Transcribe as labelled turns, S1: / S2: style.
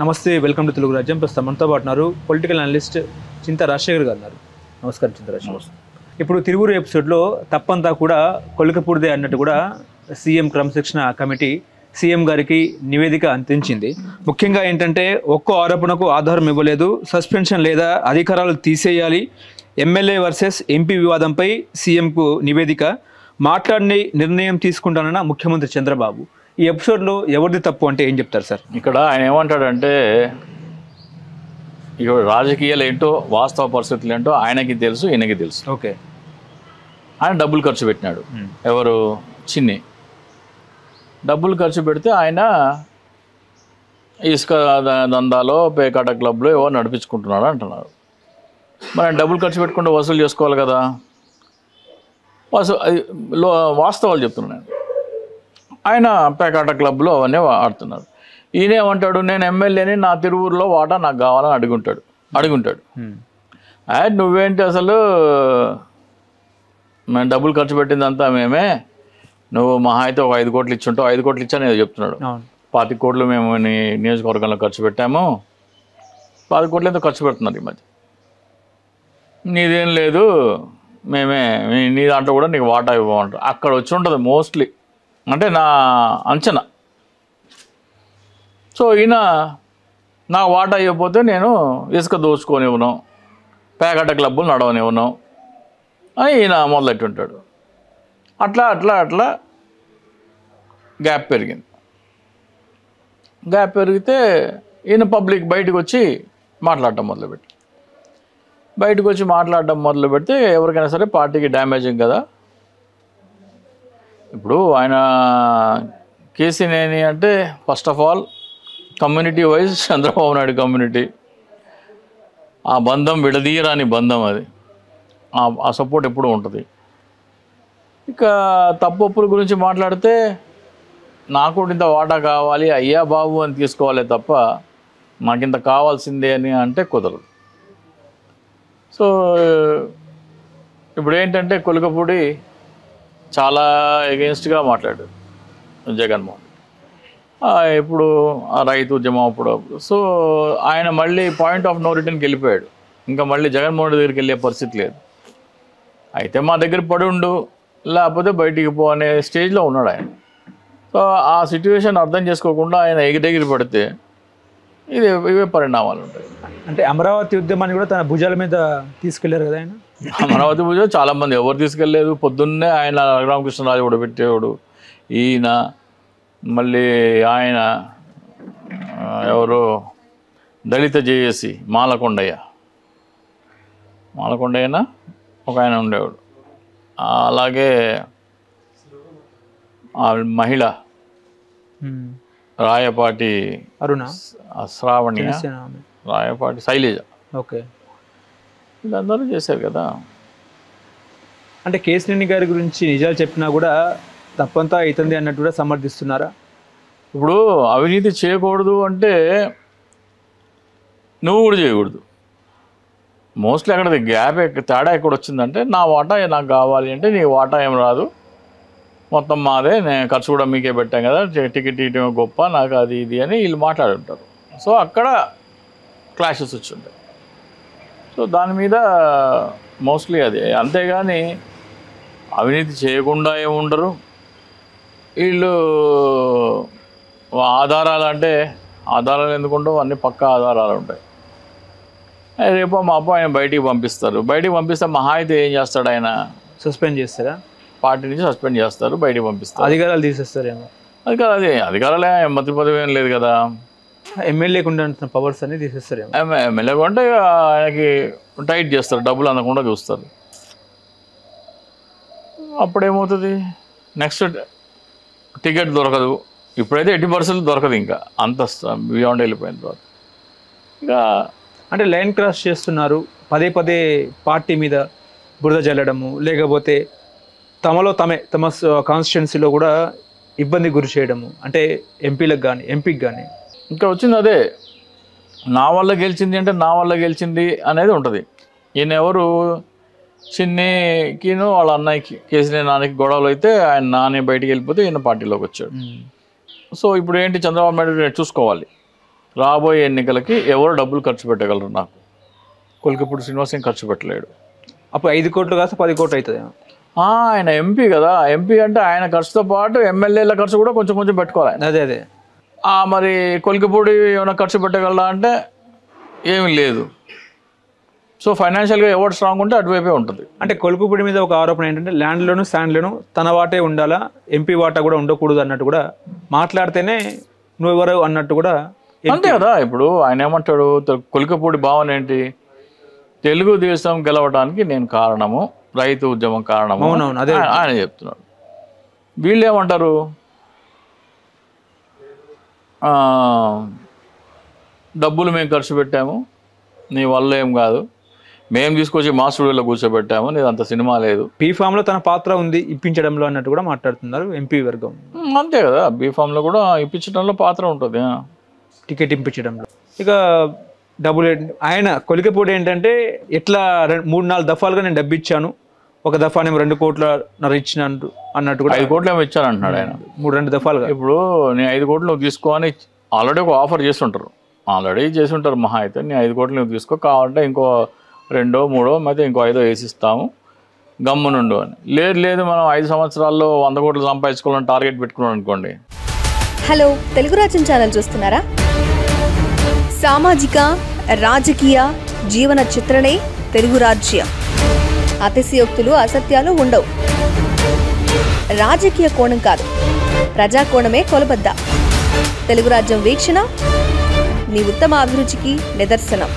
S1: నమస్తే, welcome to Telugu రాజ్యం. ప్రస్తుతం మనతో పాటు ఉన్నారు పొలిటికల్ అనలిస్ట్ చింతా రాజశేఖర్ గారు ఉన్నారు. నమస్కారం చింతా రాజశేఖర్. ఇప్పుడు తిరువురు ఎపిసోడ్లో తప్పంతా కూడా కొలికపూడిదే అన్నట్టు కూడా సీఎం క్రమశిక్షణ కమిటీ సీఎం గారికి నివేదిక అందించింది. ముఖ్యంగా ఏంటంటే ఒక్కో ఆరోపణకు ఆధారం ఇవ్వలేదు, సస్పెన్షన్ లేదా అధికారాలు తీసేయాలి, ఎమ్మెల్యే వర్సెస్ ఎంపీ వివాదంపై సీఎంకు నివేదిక, మాట్లాడిని నిర్ణయం తీసుకుంటానన్న ముఖ్యమంత్రి చంద్రబాబు. ఈ ఎపిసోడ్లో ఎవరిది తప్పు అంటే ఏం చెప్తారు సార్?
S2: ఇక్కడ ఆయన ఏమంటాడంటే ఇక రాజకీయాలు ఏంటో వాస్తవ పరిస్థితులు ఏంటో ఆయనకి తెలుసు, ఈయనకి తెలుసు.
S1: ఓకే,
S2: ఆయన డబ్బులు ఖర్చు పెట్టినాడు. ఎవరు? చిన్ని డబ్బులు ఖర్చు పెడితే ఆయన ఇసుక దందాలో పేకాట క్లబ్లో ఏవో నడిపించుకుంటున్నాడు అంటున్నారు. మరి ఆయన డబ్బులు ఖర్చు పెట్టుకుంటే వసూలు చేసుకోవాలి కదా. వాస్తవాలు చెప్తున్నాను నేను. ఆయన పేకాట క్లబ్లో అవన్నీ ఆడుతున్నారు. ఈయనేమంటాడు, నేను ఎమ్మెల్యేని, నా తిరువురులో వాటా నాకు కావాలని అడుగుంటాడు. నువ్వేంటి అసలు, మేము డబ్బులు ఖర్చు పెట్టిందంతా మేమే, నువ్వు మహా అయితే ఒక 5 కోట్లు ఇచ్చుంటావు, 5 కోట్లు ఇచ్చాను ఏదో చెప్తున్నాడు. 25 కోట్లు మేము నియోజకవర్గంలో ఖర్చు పెట్టాము, 10 కోట్లు ఎంతో ఖర్చు పెడుతున్నారు ఈ మధ్య. నీదేం లేదు, మేమే నీ దాంట్లో కూడా నీకు వాటా ఇవ్వమంటారు. అక్కడ వచ్చి ఉంటుంది మోస్ట్లీ, అంటే నా అంచనా. సో ఈయన నా వాటా ఇవ్వకపోతే నేను ఇసుక దోచుకొనివ్వను, పేకాట క్లబ్బులు నడవనివ్వను అని ఈయన మొదలెట్టుంటాడు. అట్లా గ్యాప్ పెరిగింది. గ్యాప్ పెరిగితే ఈయన పబ్లిక్ బయటకు వచ్చి మాట్లాడటం మొదలుపెడితే ఎవరికైనా సరే పార్టీకి డ్యామేజింగ్ కదా. ఇప్పుడు ఆయన కేసీనేని అంటే first of all community wise Chandrababu Naidu community, ఆ బంధం విడదీయరాని బంధం, అది ఆ సపోర్ట్ ఎప్పుడూ ఉంటుంది. ఇక తప్పొప్పుల గురించి మాట్లాడితే నాకు ఇంత వాటా కావాలి, అయ్యా బాబు అని తీసుకోవాలి తప్ప మాకింత కావాల్సిందే అని అంటే కుదరదు. సో ఇప్పుడు ఏంటంటే కొలికపూడి చాలా ఎగెన్స్ట్గా మాట్లాడాడు జగన్మోహన్. ఇప్పుడు ఆ రైతు ఉద్యమం అప్పుడు. సో ఆయన మళ్ళీ పాయింట్ ఆఫ్ నో రిటర్న్కి వెళ్ళిపోయాడు. ఇంకా మళ్ళీ జగన్మోహన్ దగ్గరికి వెళ్ళే పరిస్థితి లేదు. అయితే మా దగ్గర పడి ఉండు, లేకపోతే బయటికి పో అనే స్టేజ్లో ఉన్నాడు ఆయన. సో ఆ సిచ్యువేషన్ అర్థం చేసుకోకుండా ఆయన ఎగిరెగిరి పడితే ఇవే పరిణామాలు ఉంటాయి.
S1: అంటే అమరావతి ఉద్యమాన్ని కూడా తన భుజాల మీద తీసుకెళ్లారు కదా ఆయన.
S2: అమరావతి భుజం చాలామంది ఎవరు తీసుకెళ్ళలేదు. పొద్దున్నే ఆయన రామకృష్ణరాజు కూడా పెట్టేవాడు. ఈయన మళ్ళీ ఆయన ఎవరు దళిత జేఏసీ మాలకొండయ్యనా ఒక ఆయన ఉండేవాడు. అలాగే ఆ మహిళ రాయపాటి
S1: అరుణ,
S2: శ్రావణి, రాయపాటి శైలజ,
S1: ఓకే,
S2: వీళ్ళందరూ చేశారు కదా.
S1: అంటే కేసీనేని గారి గురించి నిజాలు చెప్పినా కూడా తప్పంతా అవుతుంది అన్నట్టు కూడా సమర్థిస్తున్నారా?
S2: ఇప్పుడు అవినీతి చేయకూడదు అంటే నువ్వు కూడా చేయకూడదు. మోస్ట్లీ అక్కడ తేడా ఎక్కడ వచ్చిందంటే, నా వాటా నాకు కావాలి అంటే నీ వాటా ఏం రాదు, మొత్తం మాదే, నేను ఖర్చు కూడా మీకే పెట్టాం కదా, టికెట్ ఇవ్వడం గొప్ప, నాకు అది ఇది అని వీళ్ళు మాట్లాడుంటారు. సో అక్కడ క్లాషెస్ వచ్చి ఉంటాయి. సో దాని మీద మోస్ట్లీ అదే. అంతేగాని అవినీతి చేయకుండా ఏముండరు వీళ్ళు. ఆధారాలు ఎందుకుంటావు, అన్ని పక్కా ఆధారాలు ఉంటాయి. రేపో మాపో ఆయన బయటికి పంపిస్తే మహా అయితే ఏం చేస్తాడు, ఆయన
S1: సస్పెండ్ చేస్తారా,
S2: పార్టీ నుంచి సస్పెండ్ చేస్తారు, బయటికి పంపిస్తారు,
S1: అధికారాలు తీసేస్తారేమో.
S2: అధికారాలే మంత్రి పదవి ఏం లేదు కదా.
S1: ఎమ్మెల్యేకి ఉండాల్సిన పవర్స్ అన్ని తీసేస్తారేమో.
S2: ఎమ్మెల్యే అంటే ఆయనకి టైట్ చేస్తారు, డబ్బులు అందకుండా చూస్తారు. అప్పుడేమవుతుంది, నెక్స్ట్ టికెట్ దొరకదు. ఇప్పుడైతే 80% దొరకదు, ఇంకా అంత బియాండ్ వెళ్ళిపోయిన తర్వాత. ఇంకా
S1: అంటే లైన్ క్రాస్ చేస్తున్నారు, పదే పార్టీ మీద బురద జల్లడము, లేకపోతే తమ కాన్స్టిట్యున్సీలో కూడా ఇబ్బంది గురి చేయడము, అంటే ఎంపీకి కానీ
S2: ఇంకా వచ్చింది అదే. నా వల్ల గెలిచింది అనేది ఉంటుంది. ఈయన ఎవరు, చిన్నికిను వాళ్ళ అన్నయ్యకి, కేసీఆర్ నాన్నకి గొడవలు అయితే ఆయన నాన్న బయటికి వెళ్ళిపోతే ఈయన పార్టీలోకి వచ్చాడు. సో ఇప్పుడు ఏంటి, చంద్రబాబు నాయుడు చూసుకోవాలి, రాబోయే ఎన్నికలకి ఎవరు డబ్బులు ఖర్చు పెట్టగలరు నాకు? కొలికపూడి శ్రీనివాస్ ఏం ఖర్చు పెట్టలేడు.
S1: అప్పుడు 5 కోట్లు కాస్త 10 కోట్లు అవుతుంది.
S2: ఆయన ఎంపీ కదా, ఎంపీ అంటే ఆయన ఖర్చుతో పాటు ఎమ్మెల్యేల ఖర్చు కూడా కొంచెం కొంచెం పెట్టుకోవాలి.
S1: అదే
S2: మరి కొలికపూడి ఏమైనా ఖర్చు పెట్టగలరా అంటే ఏమీ లేదు. సో ఫైనాన్షియల్గా ఎవరు స్ట్రాంగ్ ఉంటే అటువైపే ఉంటుంది.
S1: అంటే కొలికపూడి మీద ఒక ఆరోపణ ఏంటంటే ల్యాండ్లోను శాండ్లోను తన వాటే ఉండాలా, ఎంపీ వాటా కూడా ఉండకూడదు అన్నట్టు కూడా మాట్లాడితేనే నువ్వెవరు అన్నట్టు కూడా.
S2: అంతే కదా. ఇప్పుడు ఆయన ఏమంటాడు, కొలికపూడి భావన ఏంటి, తెలుగుదేశం గెలవడానికి నేను కారణము, రైతు ఉద్యమం కారణము ఆయన చెప్తున్నాడు. వీళ్ళు ఏమంటారు, డబ్బులు మేము ఖర్చు పెట్టాము, నీ వల్ల ఏం కాదు, మేము తీసుకొచ్చి మా స్టూడియోలో కూర్చోబెట్టాము, నీది అంత సినిమా లేదు.
S1: బీఫామ్లో తన పాత్ర ఉంది ఇప్పించడంలో అన్నట్టు కూడా మాట్లాడుతున్నారు ఎంపీ వర్గం.
S2: అంతే కదా, బీఫామ్లో కూడా ఇప్పించడంలో పాత్ర ఉంటుంది,
S1: టికెట్ ఇప్పించడంలో. ఇక డబ్బులు ఆయన కొలికపూడి ఏంటంటే ఎట్లా 3-4 దఫాలుగా నేను డబ్బు ఇచ్చాను, ఒక దఫా నేను 2 కోట్ల ఇచ్చిన అన్నట్టు కూడా.
S2: 5 కోట్లు ఏమో ఇచ్చాను అంటున్నాడు ఆయన.
S1: 2 దఫాలుగా.
S2: ఇప్పుడు నేను 5 కోట్లు నువ్వు తీసుకో అని ఆల్రెడీ ఒక ఆఫర్ చేసి ఉంటారు మహా అయితే. నేను 5 కోట్లు నువ్వు తీసుకో, కావాలంటే ఇంకో 2, 3 అయితే ఇంకో 5 వేసిస్తాము, గమ్మునుండు అని. లేదు మనం 5 సంవత్సరాల్లో 100 కోట్లు సంపాదించుకోవాలని టార్గెట్ పెట్టుకున్నాం అనుకోండి.
S3: హలో, తెలుగు రాజ్యం ఛానల్ చూస్తున్నారా? సామాజిక, రాజకీయ, జీవన చిత్రణే తెలుగు రాజ్యం. అతిశయోక్తులు, అసత్యాలు ఉండవు. రాజకీయ కోణం కాదు, ప్రజా కోణమే కొలబద్ద. తెలుగు రాజ్యం వీక్షణ మీ ఉత్తమ అభిరుచికి నిదర్శనం.